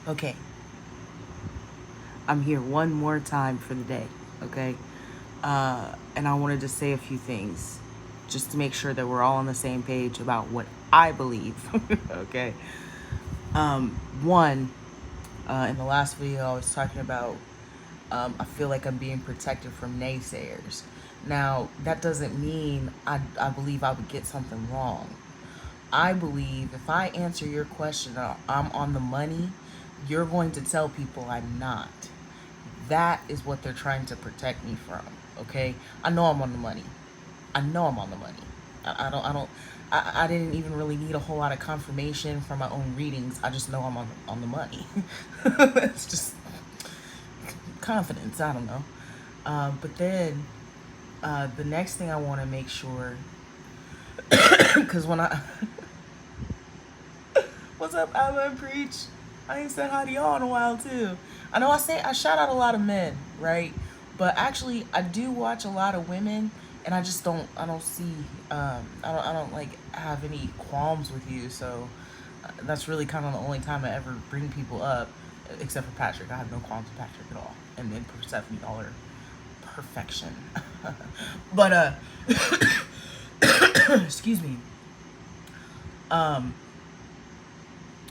Okay, I'm here one more time for the day, okay? And I wanted to say a few things just to make sure that we're all on the same page about what I believe, okay? One, in the last video, I was talking about I feel like I'm being protected from naysayers. Now, that doesn't mean I believe I would get something wrong. I believe if I answer your question, I'm on the money, you're going to tell people I'm not. That is what they're trying to protect me from. Okay, I know I'm on the money. I know I'm on the money. I didn't even really need a whole lot of confirmation from my own readings. I just know I'm on the money. It's just confidence. I don't know. But then the next thing I want to make sure, because when I what's up, Alma Preach? I ain't said hi to y'all in a while too. I know I shout out a lot of men, right? But actually, I do watch a lot of women, and I don't see I don't like have any qualms with you. So that's really kind of the only time I ever bring people up, except for Patrick. I have no qualms with Patrick at all, and then Persephone, y'all are perfection. But excuse me. Um,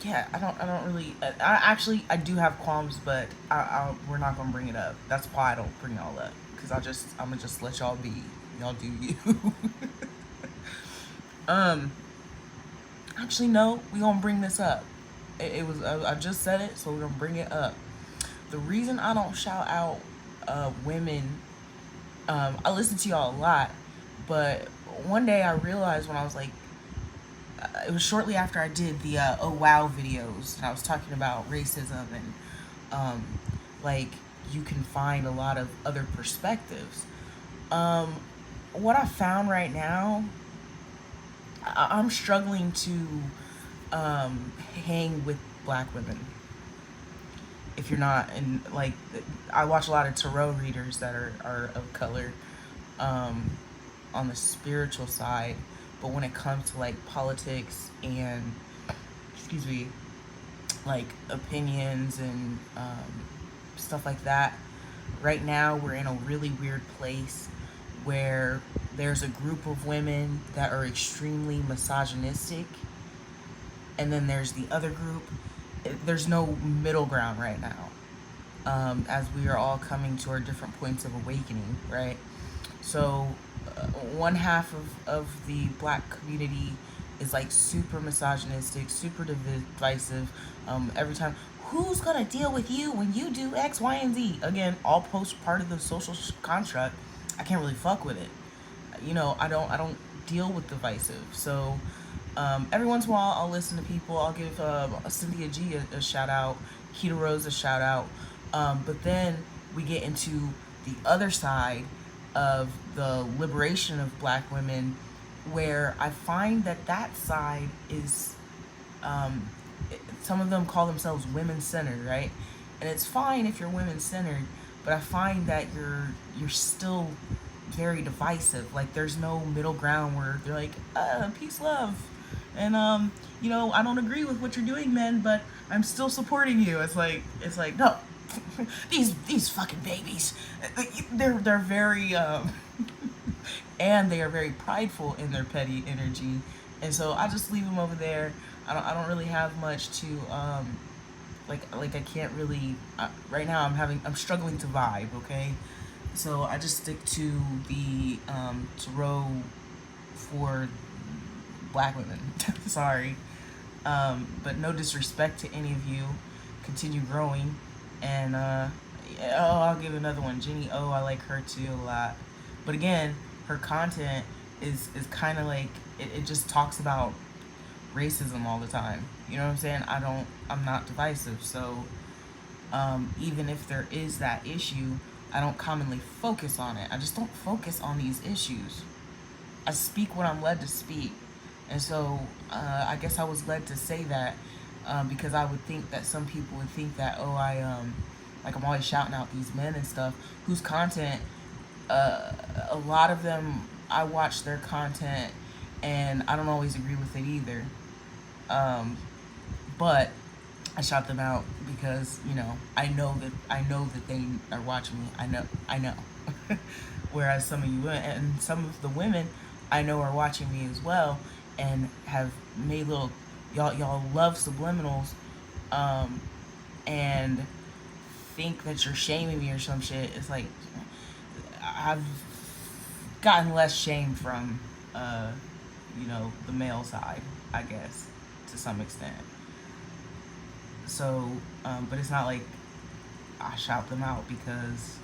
yeah, I don't really. I do have qualms, but we're not gonna bring it up. That's why I don't bring y'all up, because I'm gonna just let y'all be. Y'all do you. um, actually, no, we gonna bring this up. It was I just said it, so we're gonna bring it up. The reason I don't shout out women, I listen to y'all a lot, but one day I realized when I was like it was shortly after I did the oh wow videos, and I was talking about racism and um, like you can find a lot of other perspectives. Um, what I found right now, I'm struggling to hang with black women. If you're not, and like, I watch a lot of tarot readers that are of color um, on the spiritual side, but when it comes to like politics and, excuse me, like opinions and stuff like that. Right now, we're in a really weird place where there's a group of women that are extremely misogynistic, and then there's the other group. There's no middle ground right now, as we are all coming to our different points of awakening, right? So, one half of the black community is like super misogynistic, super divisive. Every time, who's gonna deal with you when you do X, Y, and Z? Again, all post part of the social construct. I can't really fuck with it. You know, I don't deal with divisive. So, every once in a while, I'll listen to people. I'll give Cynthia G a shout out, Keita Rose a shout out. But then we get into the other side of the liberation of black women, where I find that that side is, um, some of them call themselves women centered, right? And it's fine if you're women centered, but I find that you're still very divisive. Like there's no middle ground where they're like, peace, love, and you know, I don't agree with what you're doing, men, but I'm still supporting you. It's like no, these fucking babies, they're very and they are very prideful in their petty energy, and so I just leave them over there. I don't really have much to like I can't really right now I'm struggling to vibe, okay? So I just stick to the tarot for black women. Sorry. But no disrespect to any of you. Continue growing. And yeah, oh, I'll give another one. Jenny O, I like her too a lot. But again, her content is kind of like it just talks about racism all the time. You know what I'm saying? I'm not divisive. So even if there is that issue, I don't commonly focus on it. I just don't focus on these issues. I speak what I'm led to speak. And so I guess I was led to say that because I would think that some people would think that, oh, like I'm always shouting out these men and stuff whose content, a lot of them, I watch their content and I don't always agree with it either. Um, but I shout them out because, you know, I know that they are watching me. I know. Whereas some of you and some of the women I know are watching me as well and have made little, y'all love subliminals, um, and think that you're shaming me or some shit. It's like I've gotten less shame from, uh, you know, the male side, I guess, to some extent. So, but it's not like I shout them out because,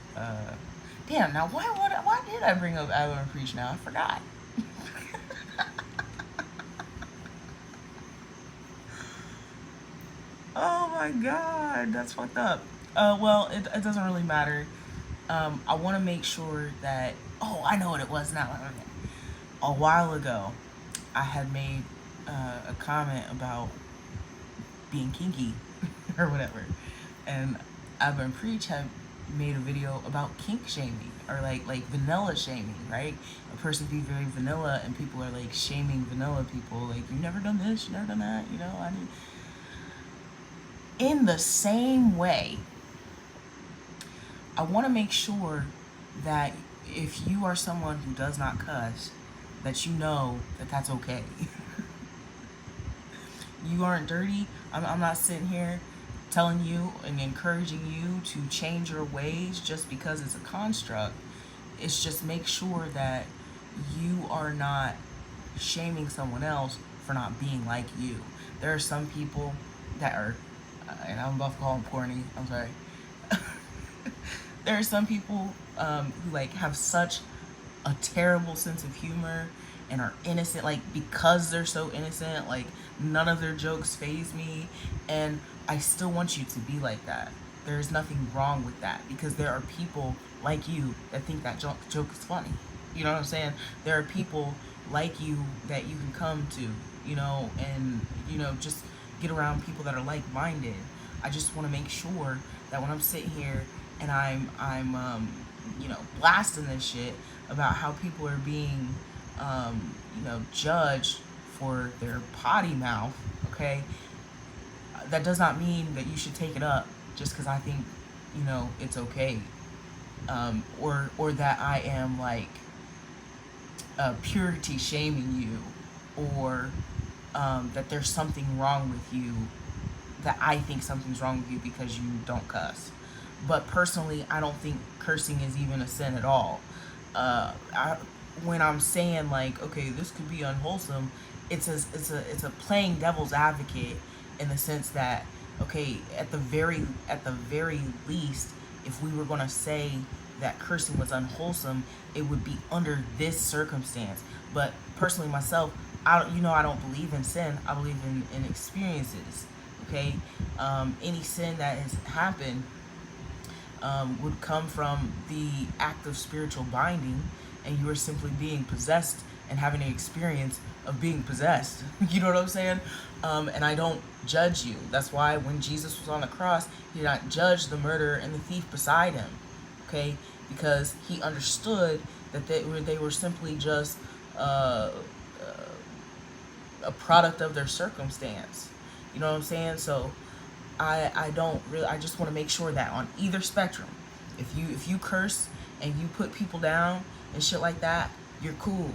damn. Now, why did I bring up Adler and Preach? Now I forgot. Oh my god, that's fucked up. Well, it doesn't really matter. I want to make sure that. Oh, I know what it was now. A while ago, I had made a comment about being kinky or whatever, and Abba and Preach had made a video about kink shaming or like vanilla shaming, right? A person be very vanilla and people are like shaming vanilla people, like you've never done this, you've never done that, you know. I mean, in the same way, I want to make sure that if you are someone who does not cuss, that you know that that's okay. You aren't dirty. I'm not sitting here telling you and encouraging you to change your ways just because it's a construct. It's just make sure that you are not shaming someone else for not being like you. There are some people that are, and I'm about to call them corny. I'm sorry. There are some people who like have such a terrible sense of humor and are innocent, like because they're so innocent, like none of their jokes faze me, and I still want you to be like that. There's nothing wrong with that because there are people like you that think that joke is funny. You know what I'm saying? There are people like you that you can come to, you know, and you know, just get around people that are like-minded. I just want to make sure that when I'm sitting here and I'm you know, blasting this shit about how people are being you know, judged for their potty mouth, okay? That does not mean that you should take it up just because I think, you know, it's okay. Or that I am like purity shaming you, or that there's something wrong with you, that I think something's wrong with you because you don't cuss. But personally, I don't think cursing is even a sin at all. When I'm saying like, okay, this could be unwholesome, it's a playing devil's advocate in the sense that, okay, at the very least, if we were gonna say that cursing was unwholesome, it would be under this circumstance. But personally, myself, I don't believe in sin. I believe in experiences. Okay, any sin that has happened would come from the act of spiritual binding, and you are simply being possessed and having an experience of being possessed. You know what I'm saying? And I don't judge you. That's why when Jesus was on the cross, he did not judge the murderer and the thief beside him. Okay, because he understood that they were simply just a product of their circumstance. You know what I'm saying? So I don't really, I just want to make sure that on either spectrum, if you curse and you put people down and shit like that, you're cool.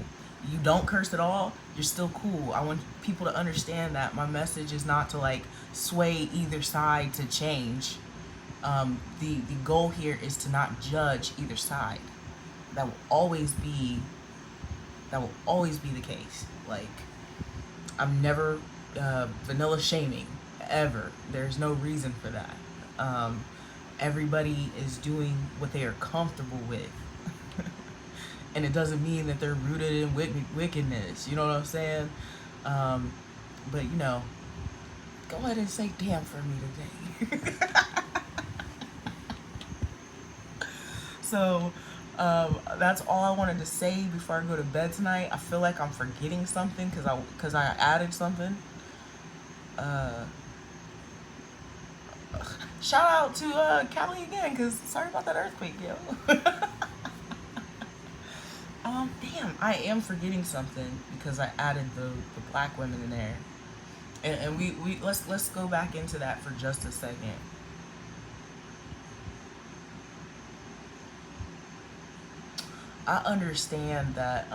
You don't curse at all, you're still cool. I want people to understand that my message is not to like sway either side to change. The goal here is to not judge either side. That will always be the case. Like, I'm never vanilla shaming ever. There's no reason for that. Everybody is doing what they are comfortable with. And it doesn't mean that they're rooted in wickedness. You know what I'm saying? But, you know, go ahead and say damn for me today. So, that's all I wanted to say before I go to bed tonight. I feel like I'm forgetting something because I added something. Shout out to Cali again, because sorry about that earthquake, yo. Damn, I am forgetting something because I added the black women in there. And we let's go back into that for just a second. I understand that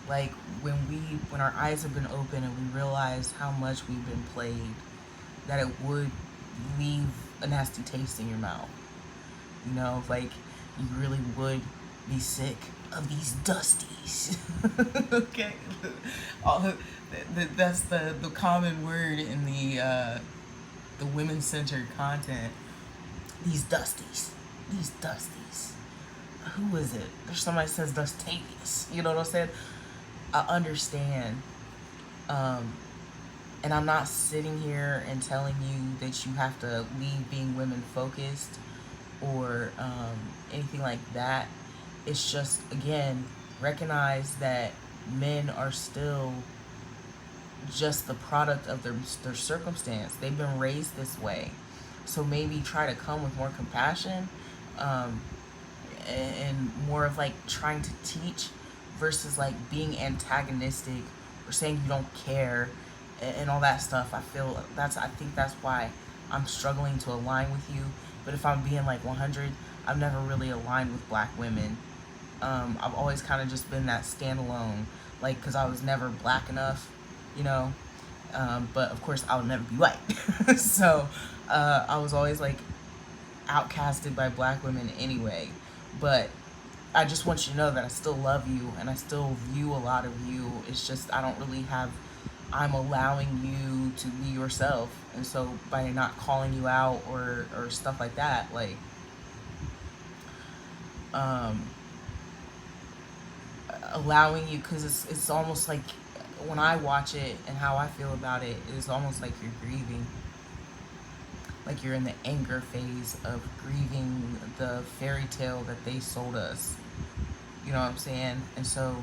like when we when our eyes have been open and we realize how much we've been played, that it would leave a nasty taste in your mouth. You know, like you really would be sick of these dusties. Okay, that's the common word in the women centered content. These dusties, these dusties. Who is it? There's somebody says Dustavius. You know what I'm saying? I understand. Um, and I'm not sitting here and telling you that you have to leave being women focused or anything like that. It's just, again, recognize that men are still just the product of their circumstance. They've been raised this way. So maybe try to come with more compassion, um, and more of like trying to teach versus like being antagonistic or saying you don't care and all that stuff. I think that's why I'm struggling to align with you. But if I'm being like 100, I've never really aligned with black women. I've always kind of just been that standalone, like, because I was never black enough, you know. But of course, I would never be white. So I was always like outcasted by black women anyway. But I just want you to know that I still love you and I still view a lot of you. It's just I don't really have. I'm allowing you to be yourself, and so by not calling you out or stuff like that, like um, allowing you, because it's almost like when I watch it and how I feel about it, it's almost like you're grieving, like you're in the anger phase of grieving the fairy tale that they sold us. You know what I'm saying? And so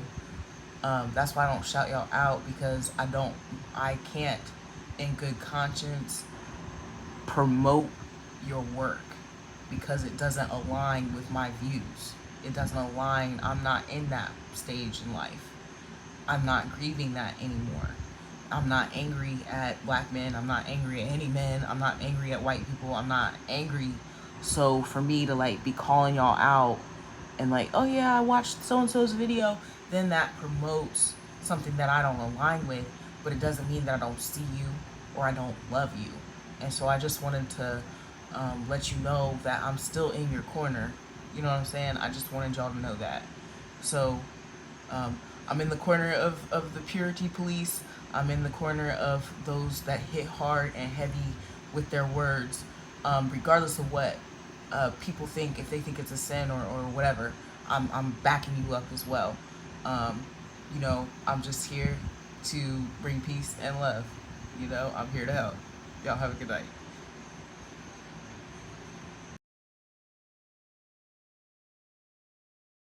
that's why I don't shout y'all out, because I can't, in good conscience, promote your work because it doesn't align with my views. It doesn't align. I'm not in that stage in life. I'm not grieving that anymore. I'm not angry at black men. I'm not angry at any men. I'm not angry at white people. I'm not angry. So for me to like be calling y'all out and like, oh yeah, I watched so and so's video, then that promotes something that I don't align with, but it doesn't mean that I don't see you or I don't love you. And so I just wanted to let you know that I'm still in your corner. You know what I'm saying? I just wanted y'all to know that. So um, I'm in the corner of the purity police. I'm in the corner of those that hit hard and heavy with their words, regardless of what people think. If they think it's a sin or whatever, I'm backing you up as well. Um, you know, I'm just here to bring peace and love. You know, I'm here to help. Y'all have a good night.